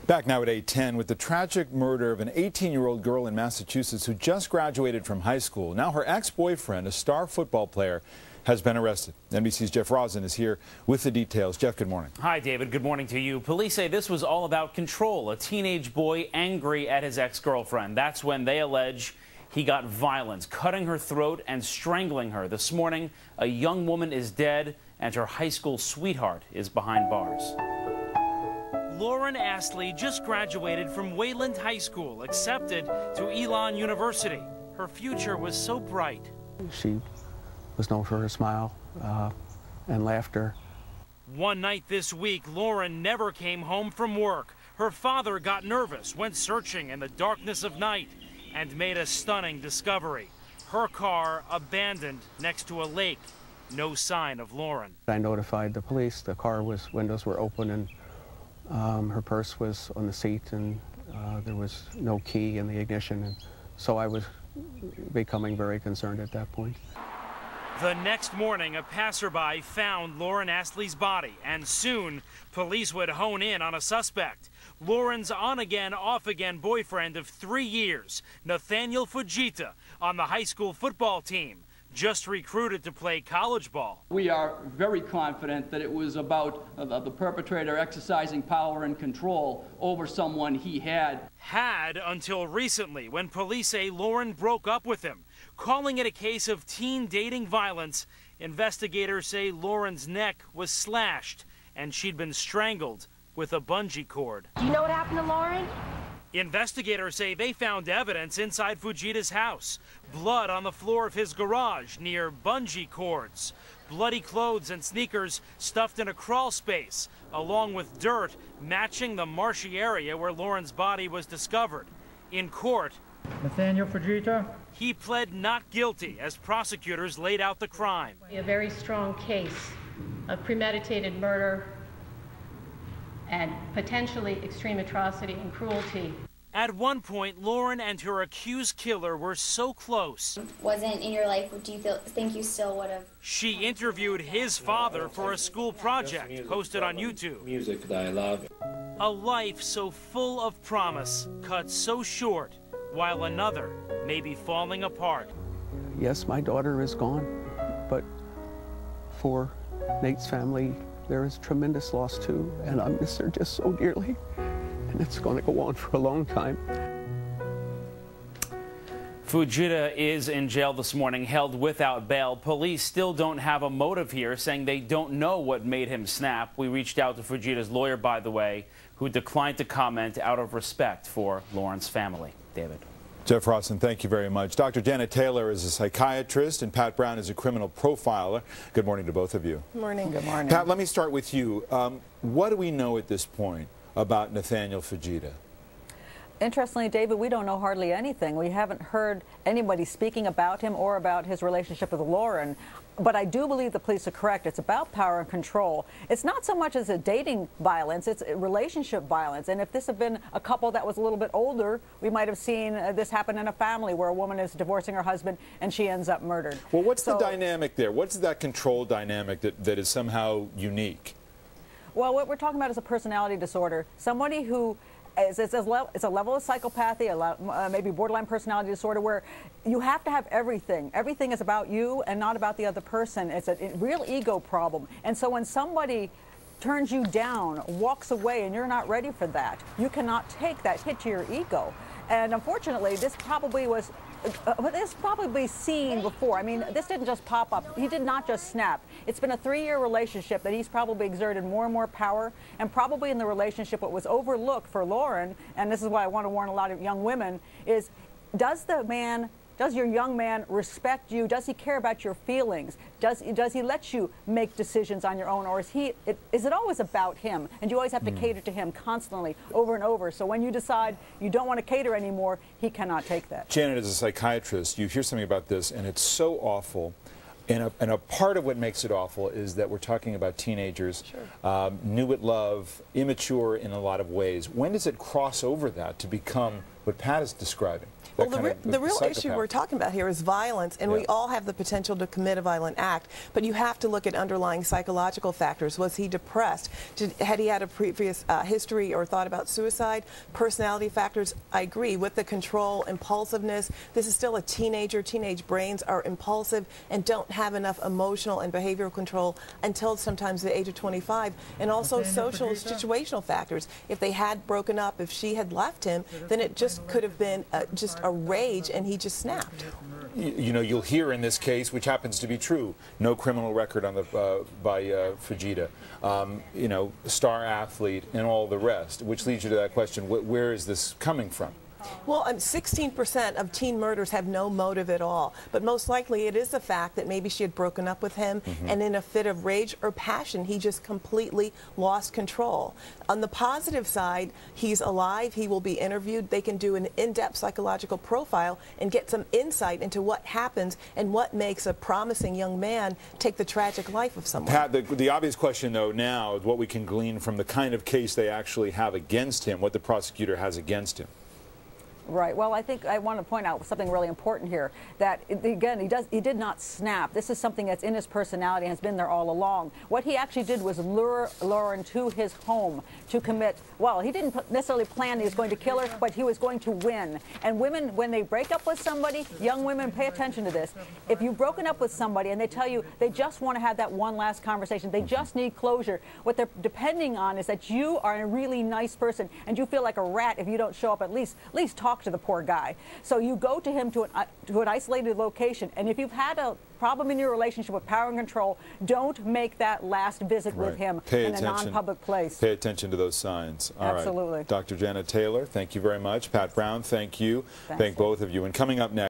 Back now at 8:10 with the tragic murder of an 18-year-old girl in Massachusetts who just graduated from high school. Now her ex-boyfriend, a star football player, has been arrested. NBC's Jeff Rosen is here with the details. Jeff, good morning. Hi, David. Good morning to you. Police say this was all about control. A teenage boy angry at his ex-girlfriend. That's when they allege he got violent, cutting her throat and strangling her. This morning, a young woman is dead and her high school sweetheart is behind bars. Lauren Astley just graduated from Wayland High School, accepted to Elon University. Her future was so bright. She was known for her smile and laughter. One night this week, Lauren never came home from work. Her father got nervous, went searching in the darkness of night, and made a stunning discovery. Her car abandoned next to a lake. No sign of Lauren. I notified the police. The windows were open, and her purse was on the seat, and there was no key in the ignition. And so I was becoming very concerned at that point. The next morning, a passerby found Lauren Astley's body, and soon police would hone in on a suspect. Lauren's on-again, off-again boyfriend of 3 years, Nathaniel Fujita, on the high school football team, just recruited to play college ball. We are very confident that it was about the perpetrator exercising power and control over someone he had. Had until recently, when police say Lauren broke up with him. Calling it a case of teen dating violence, investigators say Lauren's neck was slashed and she'd been strangled with a bungee cord. Do you know what happened to Lauren? Investigators say they found evidence inside Fujita's house. Blood on the floor of his garage near bungee cords. Bloody clothes and sneakers stuffed in a crawl space, along with dirt matching the marshy area where Lauren's body was discovered. In court, Nathaniel Fujita. He pled not guilty as prosecutors laid out the crime. A very strong case of premeditated murder and potentially extreme atrocity and cruelty. At one point, Lauren and her accused killer were so close. Wasn't in your life, do you think you still would have? She interviewed his father for a school project posted on YouTube. Music that I love. A life so full of promise, cut so short, while another may be falling apart. Yes, my daughter is gone, but for Nate's family, there is tremendous loss too, and I miss her just so dearly, and it's going to go on for a long time. Fujita is in jail this morning, held without bail. Police still don't have a motive here, saying they don't know what made him snap. We reached out to Fujita's lawyer, by the way, who declined to comment out of respect for Lauren's family. David. Jeff Rosen, thank you very much. Dr. Janet Taylor is a psychiatrist and Pat Brown is a criminal profiler. Good morning to both of you. Good morning. Good morning. Pat, let me start with you. What do we know at this point about Nathaniel Fujita? Interestingly, David, we don't know hardly anything. We haven't heard anybody speaking about him or about his relationship with Lauren. But I do believe the police are correct. It's about power and control. It's not so much as a dating violence, it's a relationship violence. And if this had been a couple that was a little bit older, we might have seen this happen in a family where a woman is divorcing her husband and she ends up murdered. Well, what's the dynamic there? What's that control dynamic that is somehow unique? Well, what we're talking about is a personality disorder. Somebody who it's a level of psychopathy, maybe borderline personality disorder, where you have to have everything. Everything is about you and not about the other person. It's a real ego problem. And so when somebody turns you down, walks away, and you're not ready for that, you cannot take that hit to your ego. And unfortunately, this probably was seen before. I mean, this didn't just pop up. He did not just snap. It's been a 3-year relationship that he's probably exerted more and more power, and probably in the relationship what was overlooked for Lauren, and this is why I want to warn a lot of young women, is does your young man respect you? Does he care about your feelings? Does he let you make decisions on your own, or is it always about him? And you always have to cater to him constantly, over and over. So when you decide you don't want to cater anymore, he cannot take that. Janet, as a psychiatrist, you hear something about this, and it's so awful. And a part of what makes it awful is that we're talking about teenagers, new at love, immature in a lot of ways. When does it cross over that to become what Pat is describing. Well, the real issue we're talking about here is violence, and we all have the potential to commit a violent act, but you have to look at underlying psychological factors. Was he depressed? Had he had a previous history or thought about suicide? Personality factors, I agree. With the control, impulsiveness, this is still a teenager. Teenage brains are impulsive and don't have enough emotional and behavioral control until sometimes the age of 25. And also social, situational factors. If they had broken up, if she had left him, then it just could have been just a rage, and he just snapped. You know, you'll hear in this case, which happens to be true, no criminal record on the by Fujita, you know, star athlete, and all the rest, which leads you to that question: where is this coming from? Well, 16% of teen murders have no motive at all, but most likely it is the fact that maybe she had broken up with him, and in a fit of rage or passion, he just completely lost control. On the positive side, he's alive, he will be interviewed, they can do an in-depth psychological profile and get some insight into what happens and what makes a promising young man take the tragic life of someone. Pat, the obvious question, though, now is what we can glean from the kind of case they actually have against him, what the prosecutor has against him. Right. Well, I think I want to point out something really important here, that, again, he did not snap. This is something that's in his personality and has been there all along. What he actually did was lure Lauren to his home to commit, well, he didn't necessarily plan he was going to kill her, but he was going to win. And women, when they break up with somebody, young women, pay attention to this. If you've broken up with somebody and they tell you they just want to have that one last conversation, they just need closure, what they're depending on is that you are a really nice person and you feel like a rat if you don't show up, at least talk to the poor guy. So you go to him to an isolated location, and if you've had a problem in your relationship with power and control, don't make that last visit with him in a non-public place. Pay attention to those signs. All Absolutely. right. Dr. Janet Taylor, thank you very much. Pat Brown, thank you. Thank both of you. And coming up next,